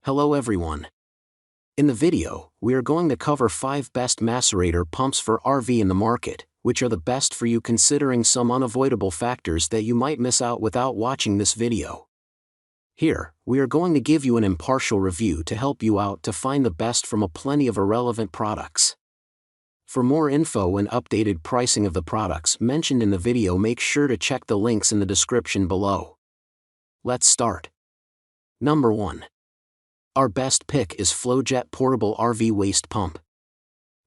Hello everyone. In the video, we are going to cover 5 best macerator pumps for RV in the market, which are the best for you considering some unavoidable factors that you might miss out without watching this video. Here, we are going to give you an impartial review to help you out to find the best from a plenty of irrelevant products. For more info and updated pricing of the products mentioned in the video, make sure to check the links in the description below. Let's start. Number 1. Our best pick is Flojet Portable RV Waste Pump.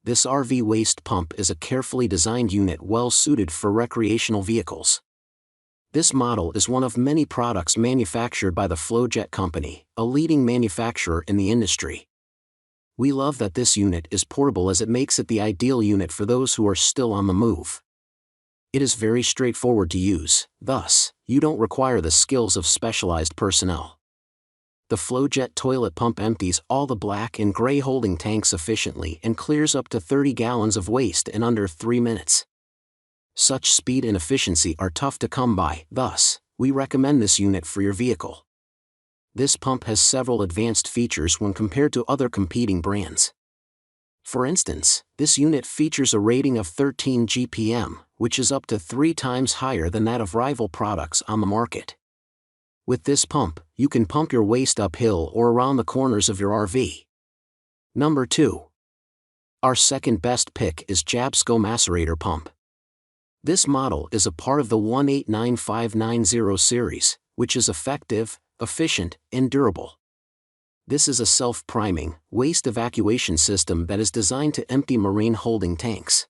This RV waste pump is a carefully designed unit well suited for recreational vehicles. This model is one of many products manufactured by the Flojet company, a leading manufacturer in the industry. We love that this unit is portable as it makes it the ideal unit for those who are still on the move. It is very straightforward to use, thus, you don't require the skills of specialized personnel. The Flojet toilet pump empties all the black and gray holding tanks efficiently and clears up to 30 gallons of waste in under 3 minutes. Such speed and efficiency are tough to come by, thus, we recommend this unit for your vehicle. This pump has several advanced features when compared to other competing brands. For instance, this unit features a rating of 13 GPM, which is up to 3 times higher than that of rival products on the market. With this pump, you can pump your waste uphill or around the corners of your RV. Number 2. Our second best pick is Jabsco Macerator Pump. This model is a part of the 189590 series, which is effective, efficient, and durable. This is a self-priming, waste evacuation system that is designed to empty marine holding tanks.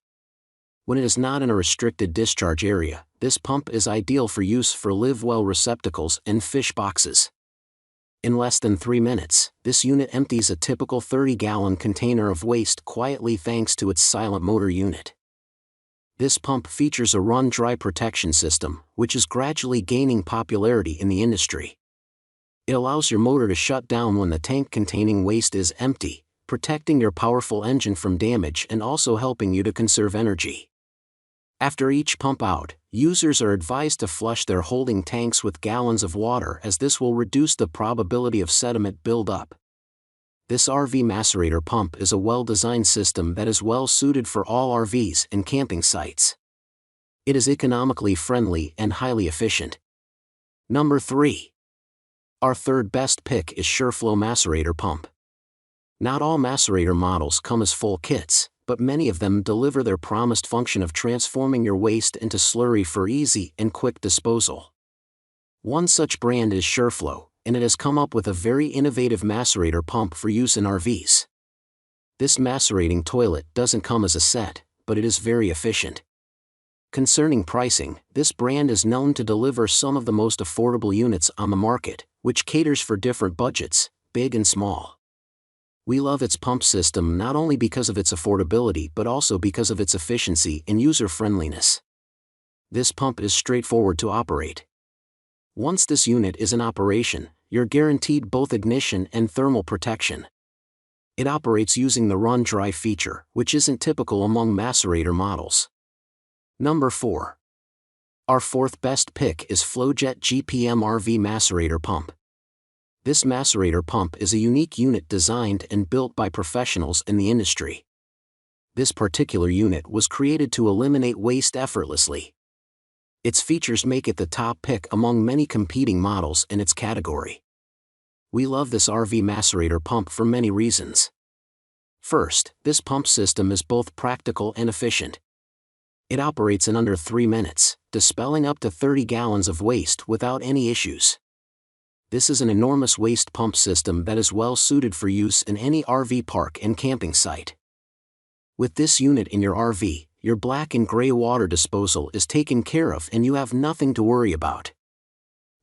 When it is not in a restricted discharge area, this pump is ideal for use for live well receptacles and fish boxes. In less than 3 minutes, this unit empties a typical 30-gallon container of waste quietly thanks to its silent motor unit. This pump features a run-dry protection system, which is gradually gaining popularity in the industry. It allows your motor to shut down when the tank containing waste is empty, protecting your powerful engine from damage and also helping you to conserve energy. After each pump out, users are advised to flush their holding tanks with gallons of water as this will reduce the probability of sediment buildup. This RV macerator pump is a well-designed system that is well suited for all RVs and camping sites. It is economically friendly and highly efficient. Number 3. Our third best pick is SHURFLO Macerator Pump. Not all macerator models come as full kits, but many of them deliver their promised function of transforming your waste into slurry for easy and quick disposal. One such brand is SHURFLO, and it has come up with a very innovative macerator pump for use in RVs. This macerating toilet doesn't come as a set, but it is very efficient. Concerning pricing, this brand is known to deliver some of the most affordable units on the market, which caters for different budgets, big and small. We love its pump system not only because of its affordability but also because of its efficiency and user-friendliness. This pump is straightforward to operate. Once this unit is in operation, you're guaranteed both ignition and thermal protection. It operates using the run-dry feature, which isn't typical among macerator models. Number 4. Our fourth best pick is Flojet GPM RV Macerator Pump. This macerator pump is a unique unit designed and built by professionals in the industry. This particular unit was created to eliminate waste effortlessly. Its features make it the top pick among many competing models in its category. We love this RV macerator pump for many reasons. First, this pump system is both practical and efficient. It operates in under 3 minutes, dispelling up to 30 gallons of waste without any issues. This is an enormous waste pump system that is well suited for use in any RV park and camping site. With this unit in your RV, your black and gray water disposal is taken care of and you have nothing to worry about.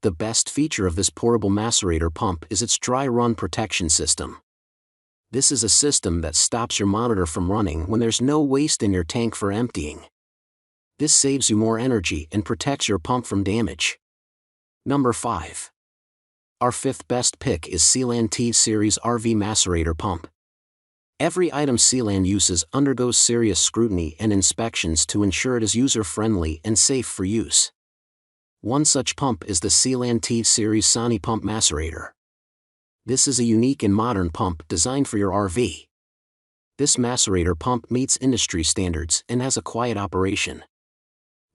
The best feature of this portable macerator pump is its dry run protection system. This is a system that stops your monitor from running when there's no waste in your tank for emptying. This saves you more energy and protects your pump from damage. Number 5. Our fifth best pick is SeaLand T-Series RV Macerator Pump. Every item SeaLand uses undergoes serious scrutiny and inspections to ensure it is user-friendly and safe for use. One such pump is the SeaLand T-Series Sanipump Macerator. This is a unique and modern pump designed for your RV. This macerator pump meets industry standards and has a quiet operation.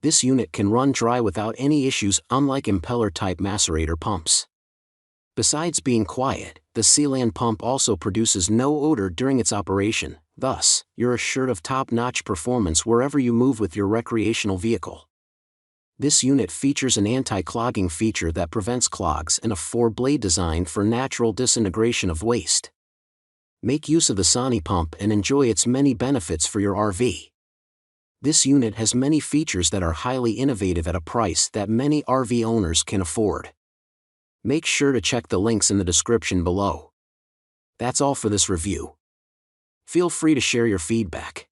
This unit can run dry without any issues, unlike impeller-type macerator pumps. Besides being quiet, the SeaLand pump also produces no odor during its operation, thus, you're assured of top-notch performance wherever you move with your recreational vehicle. This unit features an anti-clogging feature that prevents clogs and a 4-blade design for natural disintegration of waste. Make use of the Sanipump and enjoy its many benefits for your RV. This unit has many features that are highly innovative at a price that many RV owners can afford. Make sure to check the links in the description below. That's all for this review. Feel free to share your feedback.